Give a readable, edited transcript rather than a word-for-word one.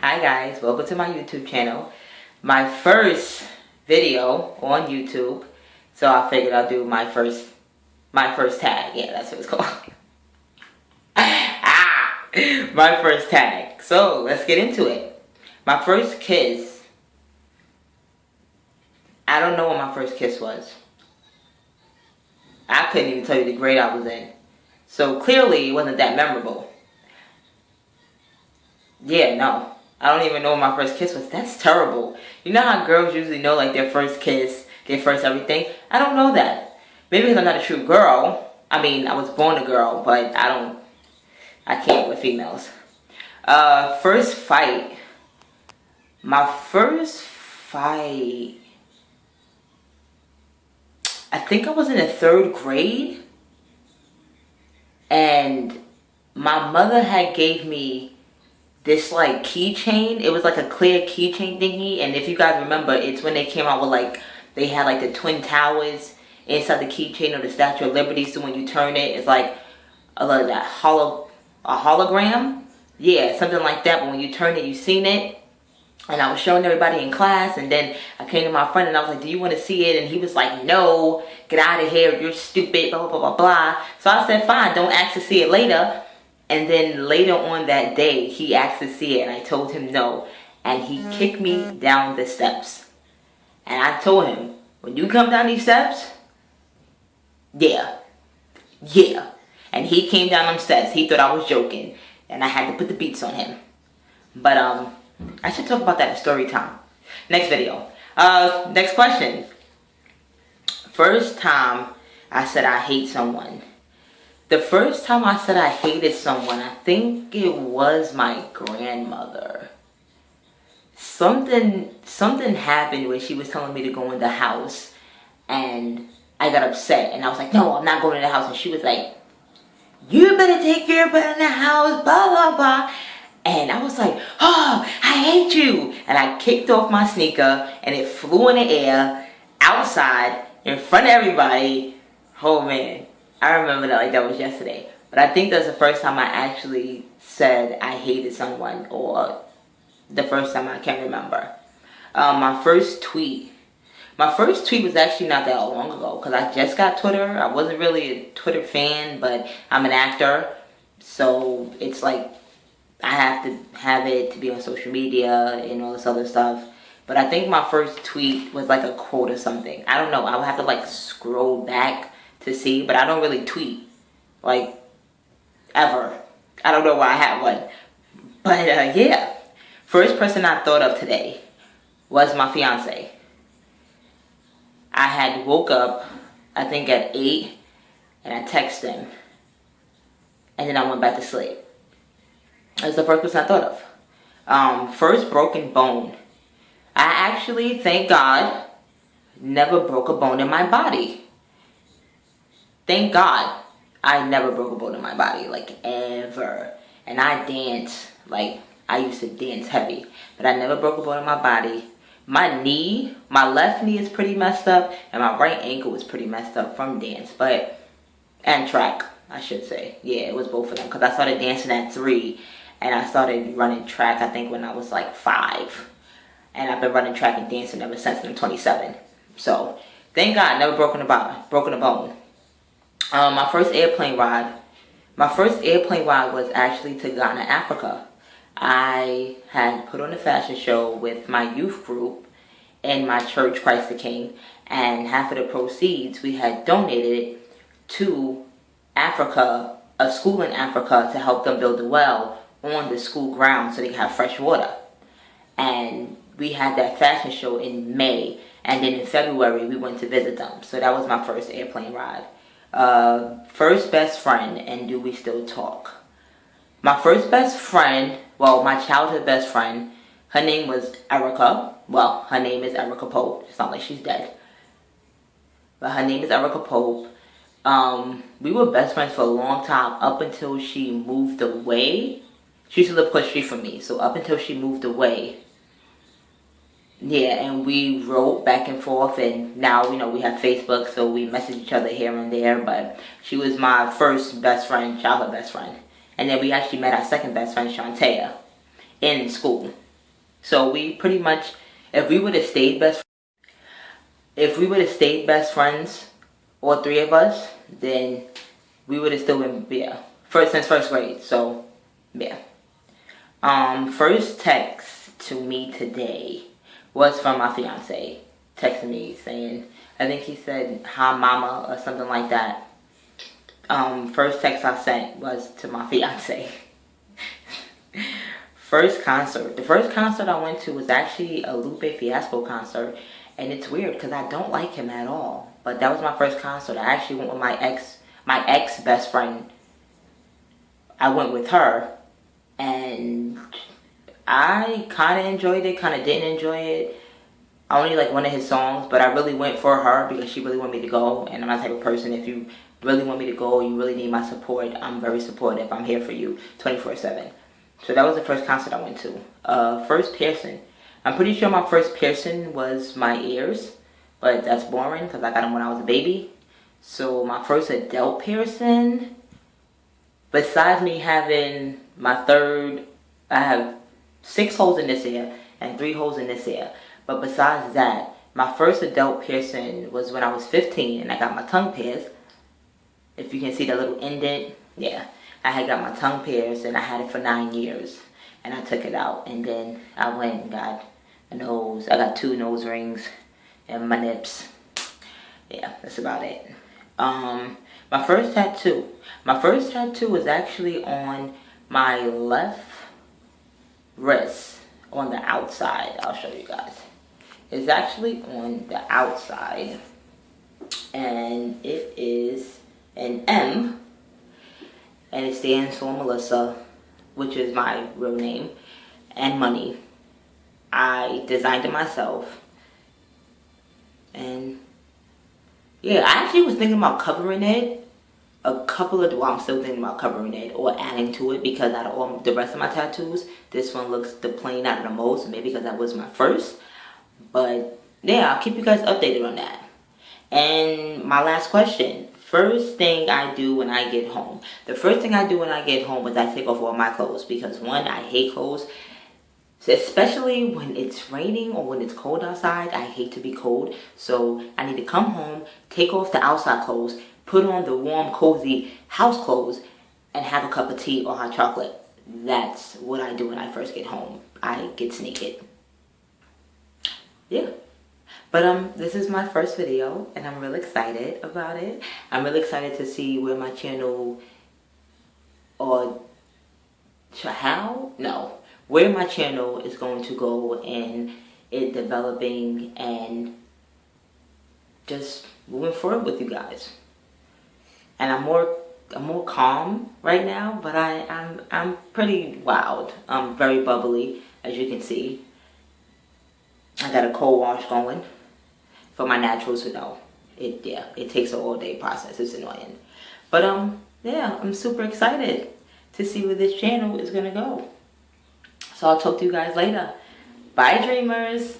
Hi guys, welcome to my YouTube channel. My first video on YouTube. So I figured I'll do my first tag. Yeah, that's what it's called. My first tag. So let's get into it. My first kiss. I don't know what my first kiss was. I couldn't even tell you the grade I was in. So clearly it wasn't that memorable. Yeah, no. I don't even know what my first kiss was. That's terrible. You know how girls usually know like their first kiss, their first everything? I don't know that. Maybe because I'm not a true girl. I mean, I was born a girl, but I can't with females. First fight. My first fight, I think I was in the 3rd grade. And my mother had gave me this like keychain. It was like a clear keychain thingy, and if you guys remember, it's when they came out with like, they had like the Twin Towers inside the keychain or the Statue of Liberty, so when you turn it, it's like a hologram. Yeah, something like that, but when you turn it, you seen it. And I was showing everybody in class, and then I came to my friend and I was like, do you want to see it? And he was like, no, get out of here, you're stupid, blah, blah, blah, blah. So I said, fine, don't ask to see it later. And then later on that day, he asked to see it, and I told him no. And he kicked me down the steps. And I told him, when you come down these steps, yeah. And he came down them steps. He thought I was joking. And I had to put the beats on him. But, I should talk about that in story time. Next video. Next question. First time I said I hate someone. The first time I said I hated someone, I think it was my grandmother. Something happened where she was telling me to go in the house, and I got upset, and I was like, no, I'm not going in the house. And she was like, you better take care of it in the house, blah, blah, blah. And I was like, oh, I hate you. And I kicked off my sneaker, and it flew in the air, outside, in front of everybody. Oh, man. I remember that like that was yesterday. But I think that's the first time I actually said I hated someone, or the first time I can remember. My first tweet was actually not that long ago, because I just got Twitter. I wasn't really a Twitter fan, but I'm an actor. So it's like, I have to have it to be on social media and all this other stuff. But I think my first tweet was like a quote or something. I don't know. I would have to like scroll back to see. But I don't really tweet. Like, ever. I don't know why I have one. But yeah. First person I thought of today was my fiance. I had woke up, I think at 8. And I texted him. And then I went back to sleep. That's the first person I thought of. First broken bone. I actually, thank God, never broke a bone in my body. Thank God, I never broke a bone in my body, like ever. And I dance, like I used to dance heavy, but I never broke a bone in my body. My knee, my left knee is pretty messed up, and my right ankle is pretty messed up from dance, and track, I should say. Yeah, it was both of them, because I started dancing at 3. And I started running track, I think, when I was like 5. And I've been running track and dancing ever since. I'm 27. So, thank God, never broken a bone. My first airplane ride was actually to Ghana, Africa. I had put on a fashion show with my youth group in my church, Christ the King. And half of the proceeds we had donated to Africa, a school in Africa, to help them build a well on the school grounds so they can have fresh water. And we had that fashion show in May, and then in February we went to visit them. So that was my first airplane ride. First best friend, and do we still talk? My first best friend, well, my childhood best friend, her name was Erica. Well, her name is Erica Pope. It's not like she's dead, but her name is Erica Pope. We were best friends for a long time, up until she moved away. She used to live across the street from me, so up until she moved away. Yeah, and we wrote back and forth, and now, you know, we have Facebook, so we message each other here and there, but she was my first best friend, childhood best friend. And then we actually met our second best friend, Shantea, in school. So we pretty much, if we would have stayed best friends, all three of us, then we would have still been, yeah, since first grade. So yeah. First text to me today was from my fiance. Texting me saying, I think he said hi mama or something like that. First text I sent was to my fiance. First concert. The first concert I went to was actually a Lupe Fiasco concert. And it's weird because I don't like him at all. But that was my first concert. I actually went with my ex best friend. I went with her. And I kind of enjoyed it, kind of didn't enjoy it. I only like one of his songs, but I really went for her because she really wanted me to go. And I'm that type of person, if you really want me to go, you really need my support, I'm very supportive. I'm here for you 24/7. So that was the first concert I went to. First piercing. I'm pretty sure my first piercing was my ears, but that's boring because I got them when I was a baby. So my first adult piercing, besides me having my third, I have 6 holes in this ear and 3 holes in this ear. But besides that, my first adult piercing was when I was 15 and I got my tongue pierced. If you can see the little indent, yeah. I had got my tongue pierced and I had it for 9 years. And I took it out and then I went and got a nose. I got 2 nose rings and my nips. Yeah, that's about it. My first tattoo. My first tattoo was actually on my left wrist on the outside. I'll show you guys. It's actually on the outside. And it is an M. And it stands for Melissa, which is my real name, and money. I designed it myself. And yeah, I actually was thinking about covering it. I'm still thinking about covering it or adding to it because out of all the rest of my tattoos, this one looks the plain out of the most. Maybe because that was my first. But yeah, I'll keep you guys updated on that. And my last question. First thing I do when I get home. The first thing I do when I get home is I take off all my clothes. Because one, I hate clothes. Especially when it's raining or when it's cold outside. I hate to be cold. So I need to come home, take off the outside clothes, put on the warm, cozy house clothes, and have a cup of tea or hot chocolate. That's what I do when I first get home. I get naked. Yeah. But this is my first video and I'm really excited about it. I'm really excited to see where my channel where my channel is going to go in it developing and just moving forward with you guys. And I'm more calm right now, but I'm pretty wild. I'm very bubbly, as you can see. I got a cold wash going. For my naturals, it takes an all-day process. It's annoying. But, yeah, I'm super excited to see where this channel is going to go. So I'll talk to you guys later. Bye, dreamers.